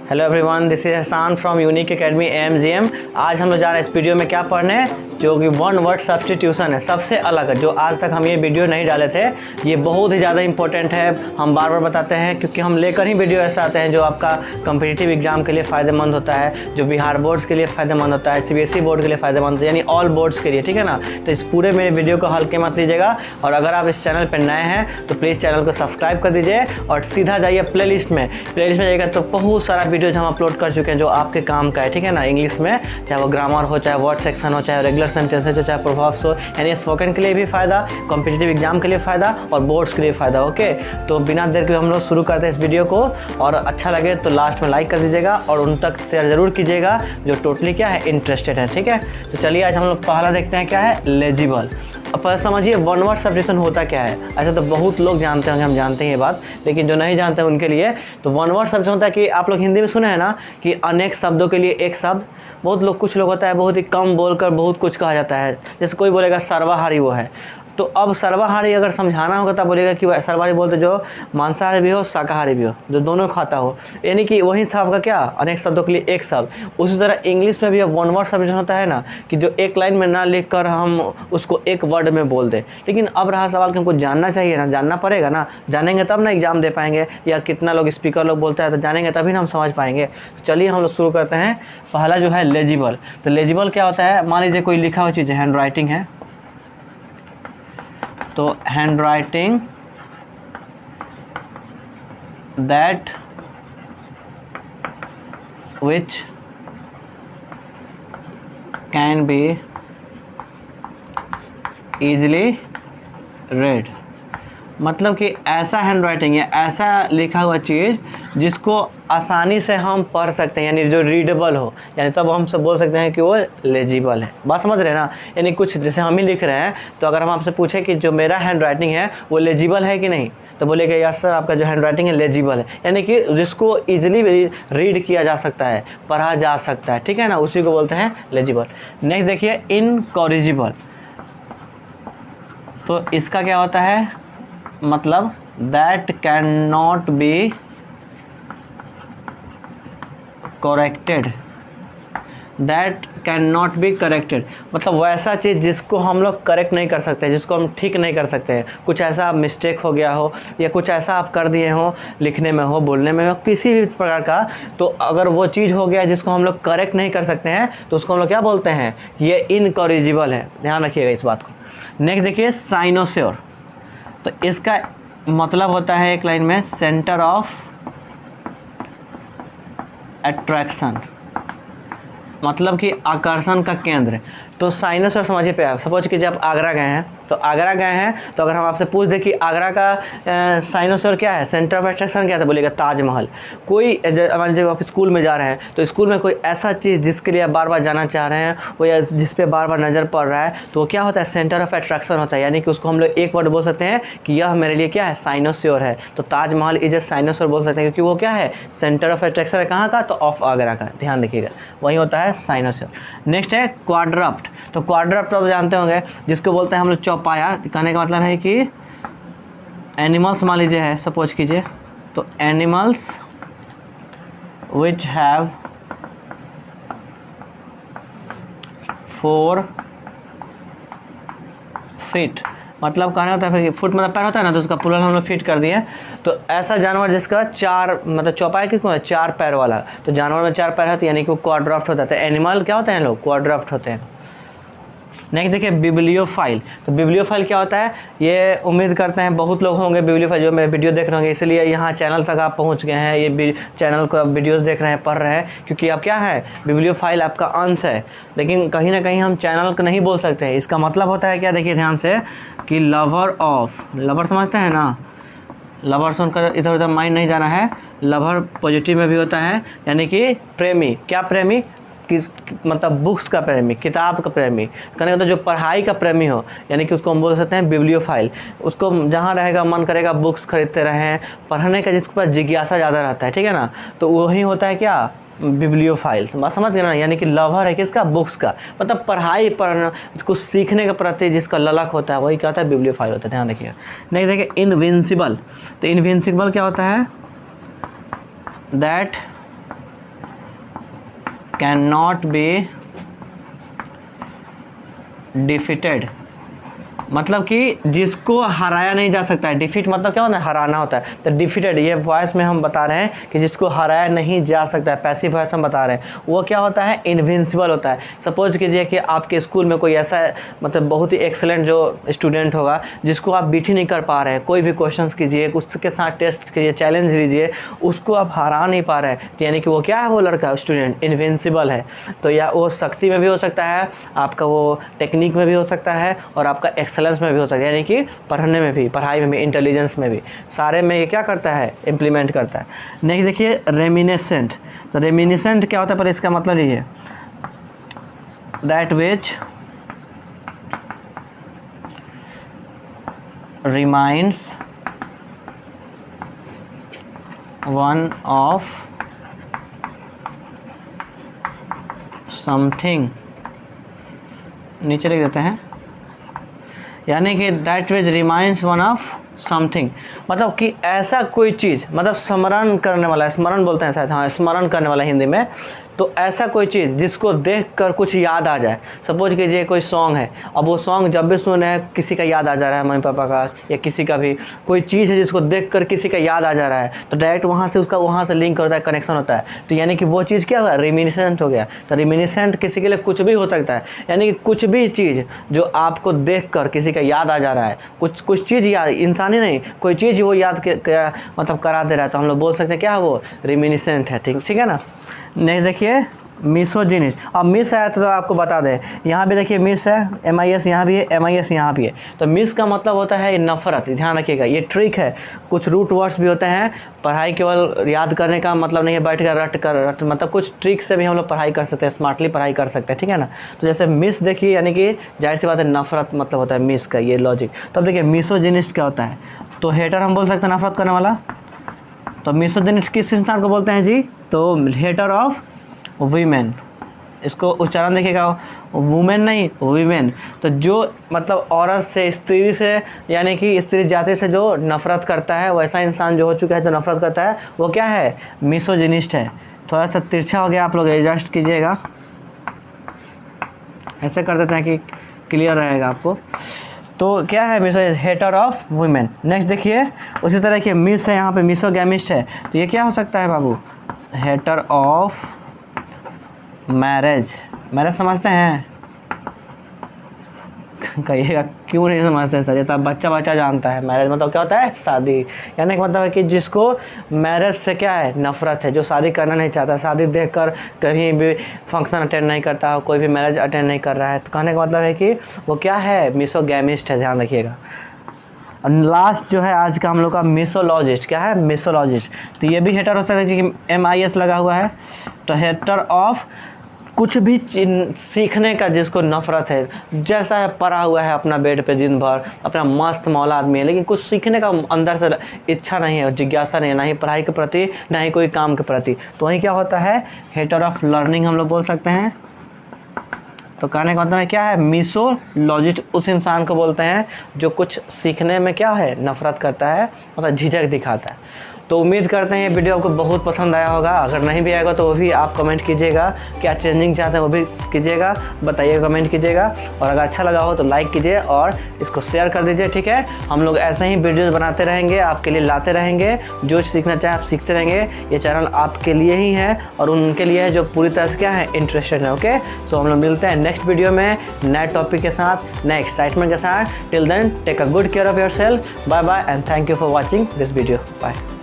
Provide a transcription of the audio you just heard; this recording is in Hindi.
Hello everyone, this is Hasan from Unique Academy MGM. आज हम लोग जा रहे हैं इस वीडियो में क्या पढ़ने, जो कि वन वर्ड सब्स्टिट्यूशन है, सबसे अलग है जो आज तक हम ये वीडियो नहीं डाले थे। ये बहुत ही ज़्यादा इंपॉर्टेंट है, हम बार बार बताते हैं क्योंकि हम लेकर ही वीडियो ऐसे आते हैं जो आपका कम्पिटिटिव एग्जाम के लिए फ़ायदेमंद होता है, जो बिहार बोर्ड्स के लिए फ़ायदेमंद होता है, सीबीएसई बोर्ड के लिए फ़ायदेमंद है, यानी ऑल बोर्ड्स के लिए, ठीक है ना। तो इस पूरे मेरे वीडियो को हल्के मत लीजिएगा, और अगर आप इस चैनल पर नए हैं तो प्लीज़ चैनल को सब्सक्राइब कर दीजिए और सीधा जाइए प्लेलिस्ट में जाइएगा तो बहुत सारा वीडियोज हम अपलोड कर चुके हैं जो आपके काम का है, ठीक है ना। इंग्लिश में चाहे वो ग्रामर हो, चाहे वर्ड सेक्शन हो, चाहे रेगुलर सेंटेंसेज हो, चाहे प्रोवर्ब्स हो, यानी स्पोकन के लिए भी फ़ायदा, कॉम्पिटिटिव एग्जाम के लिए फ़ायदा और बोर्ड्स के लिए फ़ायदा। ओके, तो बिना देर के हम लोग शुरू करते हैं इस वीडियो को, और अच्छा लगे तो लास्ट में लाइक कर दीजिएगा और उन तक शेयर ज़रूर कीजिएगा जो टोटली क्या है, इंटरेस्टेड है, ठीक है। तो चलिए आज हम लोग पहला देखते हैं क्या है, लेजिबल। अब समझिए वन वर्ड सब्स्टिट्यूशन होता क्या है। ऐसा तो बहुत लोग जानते होंगे, हम जानते हैं ये बात, लेकिन जो नहीं जानते हैं उनके लिए तो वन वर्ड सब्स्टिट्यूशन होता है कि आप लोग हिंदी में सुने हैं ना कि अनेक शब्दों के लिए एक शब्द। बहुत लोग, कुछ लोग होता है बहुत ही कम बोलकर बहुत कुछ कहा जाता है, जैसे कोई बोलेगा सर्वाहारी वो है, तो अब सर्वाहारी अगर समझाना होगा तब बोलेगा कि सर्वाहारी बोलते जो मांसाहारी भी हो शाकाहारी भी हो, जो दोनों खाता हो, यानी कि वही था आपका क्या, अनेक शब्दों के लिए एक शब्द। उसी तरह इंग्लिश में भी अब वन वर्ड सब्स्टिट्यूशन होता है ना, कि जो एक लाइन में ना लिख कर हम उसको एक वर्ड में बोल दें। लेकिन अब रहा सवाल कि हमको जानना चाहिए ना, जानना पड़ेगा ना, जानेंगे तब ना एग्जाम दे पाएंगे, या कितना लोग स्पीकर लोग बोलते हैं तो जानेंगे तभी ना हम समझ पाएंगे। तो चलिए हम लोग शुरू करते हैं। पहला जो है लेजिबल। तो लेजिबल क्या होता है, मान लीजिए कोई लिखा हुआ चीज़ है, हैंड राइटिंग है, तो hand writing that which can be easily red, मतलब कि ऐसा हैंड राइटिंग है, ऐसा लिखा हुआ चीज़ जिसको आसानी से हम पढ़ सकते हैं, यानी जो रीडेबल हो, यानी तब हम सब बोल सकते हैं कि वो लेजिबल है। बात समझ रहे हैं ना। यानी कुछ जैसे हम ही लिख रहे हैं, तो अगर हम आपसे पूछें कि जो मेरा हैंड राइटिंग है वो लेजिबल है कि नहीं, तो बोलेगा यस सर, आपका जो हैंड राइटिंग है लेजिबल है, यानी कि जिसको ईजिली रीड किया जा सकता है, पढ़ा जा सकता है, ठीक है ना, उसी को बोलते हैं लेजिबल। नेक्स्ट देखिए इनकॉरिजिबल। तो इसका क्या होता है, मतलब that can not be corrected, that can not be corrected, मतलब वैसा चीज़ जिसको हम लोग करेक्ट नहीं कर सकते, जिसको हम ठीक नहीं कर सकते हैं। कुछ ऐसा मिस्टेक हो गया हो, या कुछ ऐसा आप कर दिए हो, लिखने में हो, बोलने में हो, किसी भी प्रकार का, तो अगर वो चीज़ हो गया जिसको हम लोग करेक्ट नहीं कर सकते हैं तो उसको हम लोग क्या बोलते हैं, ये इनकॉरिजिबल है। ध्यान रखिएगा इस बात को। नेक्स्ट देखिए साइनोस्योर। तो इसका मतलब होता है एक लाइन में सेंटर ऑफ अट्रैक्शन, मतलब कि आकर्षण का केंद्र। तो साइनोस्योर समझिए पे आप सपोज कीजिए आप आगरा गए हैं, तो आगरा गए हैं तो अगर हम आपसे पूछ दें कि आगरा का साइनोस्योर क्या है, सेंटर ऑफ अट्रैक्शन क्या है, तो बोलिएगा ताजमहल। कोई जब आप स्कूल में जा रहे हैं तो स्कूल में कोई ऐसा चीज़ जिसके लिए आप बार बार जाना चाह रहे हैं, वो या जिस पे बार बार नज़र पड़ रहा है, तो वो क्या होता है, सेंटर ऑफ अट्रैक्शन होता है। यानी कि उसको हम लोग एक वर्ड बोल सकते हैं कि यह मेरे लिए क्या है, साइनोस्योर है। तो ताजमहल इज ए साइनोस्योर बोल सकते हैं, क्योंकि वो क्या है, सेंटर ऑफ अट्रैक्शन है, कहाँ का, तो ऑफ आगरा का। ध्यान रखिएगा, वही होता है साइनोस्योर। नेक्स्ट है क्वाड्रप्ट। तो क्वाड्रप्ट आप जानते होंगे, जिसको बोलते हैं हम लोग चौपाया। कहने का मतलब है कि एनिमल्स मान लीजिए है, सपोज कीजिए, तो एनिमल्स विच हैव 4 फीट, मतलब कहना होता है फुट मतलब पैर होता है ना, तो उसका प्लूरल हम लोग फिट कर दिए। तो ऐसा जानवर जिसका 4, मतलब चौपाई किसको है, 4 पैर वाला, तो जानवर में 4 पैर है, तो यानी कि वो क्वाड्रप्ट होता है। एनिमल क्या होते हैं लोग, क्वाड्रप्ट होते हैं। नेक्स्ट देखिए बिब्लियोफाइल। तो बिब्लियोफाइल क्या होता है, ये उम्मीद करते हैं बहुत लोग होंगे बिब्लियोफाइल जो मेरे वीडियो देख रहे होंगे, इसलिए यहाँ चैनल तक आप पहुँच गए हैं, ये चैनल को वीडियोस देख रहे हैं, पढ़ रहे हैं, क्योंकि आप क्या है, बिब्लियोफाइल आपका अंश है। लेकिन कहीं ना कहीं हम चैनल को नहीं बोल सकते हैं। इसका मतलब होता है क्या, देखिए ध्यान से, कि लवर ऑफ, लवर समझते हैं ना, लवर सुनकर इधर उधर माइंड नहीं जाना है, लवर पॉजिटिव में भी होता है, यानी कि प्रेमी। क्या प्रेमी, किस मतलब बुक्स का प्रेमी, किताब का प्रेमी, कहने का तो जो पढ़ाई का प्रेमी हो, यानी कि उसको हम बोल सकते हैं बिब्लियोफाइल। उसको जहाँ रहेगा मन करेगा बुक्स खरीदते रहें, पढ़ने का जिसके पास जिज्ञासा ज़्यादा रहता है, ठीक है ना, तो वही होता है क्या, बिब्लियोफाइल। बात समझ गए ना, यानी कि लवर है किसका, बुक्स का, मतलब पढ़ाई पढ़ना, कुछ सीखने के प्रति जिसका ललक होता है, वही क्या होता है, बिब्लियोफाइल होता है। ध्यान रखिए। नेक्स्ट देखिए इनविंसिबल। तो इनविंसिबल क्या होता है, that can not be defeated, मतलब कि जिसको हराया नहीं जा सकता है। डिफीट मतलब क्या होता है, हराना होता है। तो डिफीटेड ये वॉइस में हम बता रहे हैं कि जिसको हराया नहीं जा सकता है, पैसिव वॉइस हम बता रहे हैं। वो क्या होता है, इनविंसिबल होता है। सपोज कीजिए कि आपके स्कूल में कोई ऐसा मतलब बहुत ही एक्सेलेंट जो स्टूडेंट होगा जिसको आप बीट ही नहीं कर पा रहे हैं, कोई भी क्वेश्चन कीजिए, उसके साथ टेस्ट कीजिए, चैलेंज लीजिए, उसको आप हरा नहीं पा रहे हैं, तो यानी कि वो क्या है, वो लड़का स्टूडेंट इनविंसिबल है। तो या वो शक्ति में भी हो सकता है, आपका वो टेक्निक में भी हो सकता है, और आपका एक्सेलेंस में भी हो सकता है, यानी कि पढ़ने में भी, पढ़ाई में भी, इंटेलिजेंस में भी, सारे में ये क्या करता है, इम्प्लीमेंट करता है। नेक्स्ट देखिए रेमिनिसेंट। तो रेमिनिसेंट क्या होता है, पर इसका मतलब ये है that which reminds one of something, नीचे लिख देते हैं, यानी कि that which reminds one of something, मतलब कि ऐसा कोई चीज़, मतलब स्मरण करने वाला, स्मरण बोलते हैं शायद, हाँ स्मरण करने वाला हिंदी में। तो ऐसा कोई चीज़ जिसको देखकर कुछ याद आ जाए। सपोज कीजिए कोई सॉन्ग है, अब वो सॉन्ग जब भी सुन रहे हैं किसी का याद आ जा रहा है, मम्मी पापा का या किसी का भी, कोई चीज़ है जिसको देखकर किसी का याद आ जा रहा है, तो डायरेक्ट वहाँ से उसका वहाँ से लिंक होता है, कनेक्शन होता है। तो यानी कि वो चीज़ क्या हुआ, रिमिनिसेंट हो गया। तो रिमिनिसेंट किसी के लिए कुछ भी हो सकता है, यानी कि कुछ भी चीज़ जो आपको देखकर किसी का याद आ जा रहा है, कुछ चीज़ याद, इंसानी नहीं, कोई चीज़ वो याद मतलब करा दे रहा है, तो हम लोग बोल सकते हैं क्या, वो रिमिनिसेंट है। ठीक है ना। नेक्स्ट देखिए मिसोजिनिस्ट। अब मिस आया तो आपको बता दें, यहाँ भी देखिए मिस है, MIS यहाँ भी है, MIS यहाँ भी है। तो मिस का मतलब होता है नफ़रत, ध्यान रखिएगा, ये ट्रिक है। कुछ रूट वर्ड्स भी होते हैं, पढ़ाई केवल याद करने का मतलब नहीं है, बैठ कर रट मतलब कुछ ट्रिक से भी हम लोग पढ़ाई कर सकते हैं, स्मार्टली पढ़ाई कर सकते हैं, ठीक है ना। तो जैसे मिस देखिए, यानी कि जाहिर सी बात है नफ़रत मतलब होता है मिस का, ये लॉजिक। तब देखिए मिसोजिनिस्ट क्या होता है, तो हेटर हम बोल सकते हैं नफरत करने वाला। तो मिसोजिनिस्ट किस इंसान को बोलते हैं जी, तो हेटर ऑफ वीमेन, इसको उच्चारण देखिएगा, वुमेन नहीं वीमेन। तो जो मतलब औरत से, स्त्री से, यानी कि स्त्री जाति से जो नफ़रत करता है, वैसा इंसान जो हो चुका है जो नफ़रत करता है, वो क्या है, मिसोजिनिस्ट है। थोड़ा सा तिरछा हो गया, आप लोग एडजस्ट कीजिएगा, ऐसे कर देते हैं कि क्लियर रहेगा आपको। तो क्या है, miso hater of women. Next देखिए उसी तरह के मिस है, यहाँ पे मिसोगैमिस्ट है, तो ये क्या हो सकता है बाबू, हेटर ऑफ मैरिज। मैरिज समझते हैं, कहिएगा क्यों नहीं समझते सर, ये तो बच्चा जानता है। मैरिज मतलब क्या होता है, शादी, यानी कि मतलब है कि जिसको मैरिज से क्या है, नफ़रत है, जो शादी करना नहीं चाहता, शादी देखकर कहीं भी फंक्शन अटेंड नहीं करता, कोई भी मैरिज अटेंड नहीं कर रहा है, तो कहने का मतलब है कि वो क्या है, मिसोगैमिस्ट है, ध्यान रखिएगा। और लास्ट जो है आज का हम लोग का मिसोलॉजिस्ट, क्या है, मिसोलॉजिस्ट। तो ये भी हेटर हो सकता है क्योंकि MIS लगा हुआ है। तो हेटर ऑफ कुछ भी सीखने का जिसको नफ़रत है, जैसा है पड़ा हुआ है अपना बेड पे दिन भर, अपना मस्त मौला आदमी है, लेकिन कुछ सीखने का अंदर से इच्छा नहीं है, जिज्ञासा नहीं है, ना ही पढ़ाई के प्रति, ना ही कोई काम के प्रति, तो वहीं क्या होता है, हेटर ऑफ लर्निंग हम लोग बोल सकते हैं। तो कहने का मतलब है क्या है, मिसोलॉजिस्ट उस इंसान को बोलते हैं जो कुछ सीखने में क्या है, नफ़रत करता है, मतलब झिझक दिखाता है। तो उम्मीद करते हैं ये वीडियो आपको बहुत पसंद आया होगा। अगर नहीं भी आएगा तो वो भी आप कमेंट कीजिएगा, क्या चेंजिंग चाहते हैं वो भी कीजिएगा, बताइए, कमेंट कीजिएगा। और अगर अच्छा लगा हो तो लाइक कीजिए और इसको शेयर कर दीजिए, ठीक है। हम लोग ऐसे ही वीडियोज़ बनाते रहेंगे, आपके लिए लाते रहेंगे, जो सीखना चाहें आप सीखते रहेंगे। ये चैनल आपके लिए ही है और उनके लिए है जो पूरी तरह से क्या है, इंटरेस्टेड है, ओके। सो हम लोग मिलते हैं नेक्स्ट वीडियो में नए टॉपिक के साथ, नए एक्साइटमेंट के साथ। Till then take a good care of yourself, bye bye and thank you for watching this video, bye.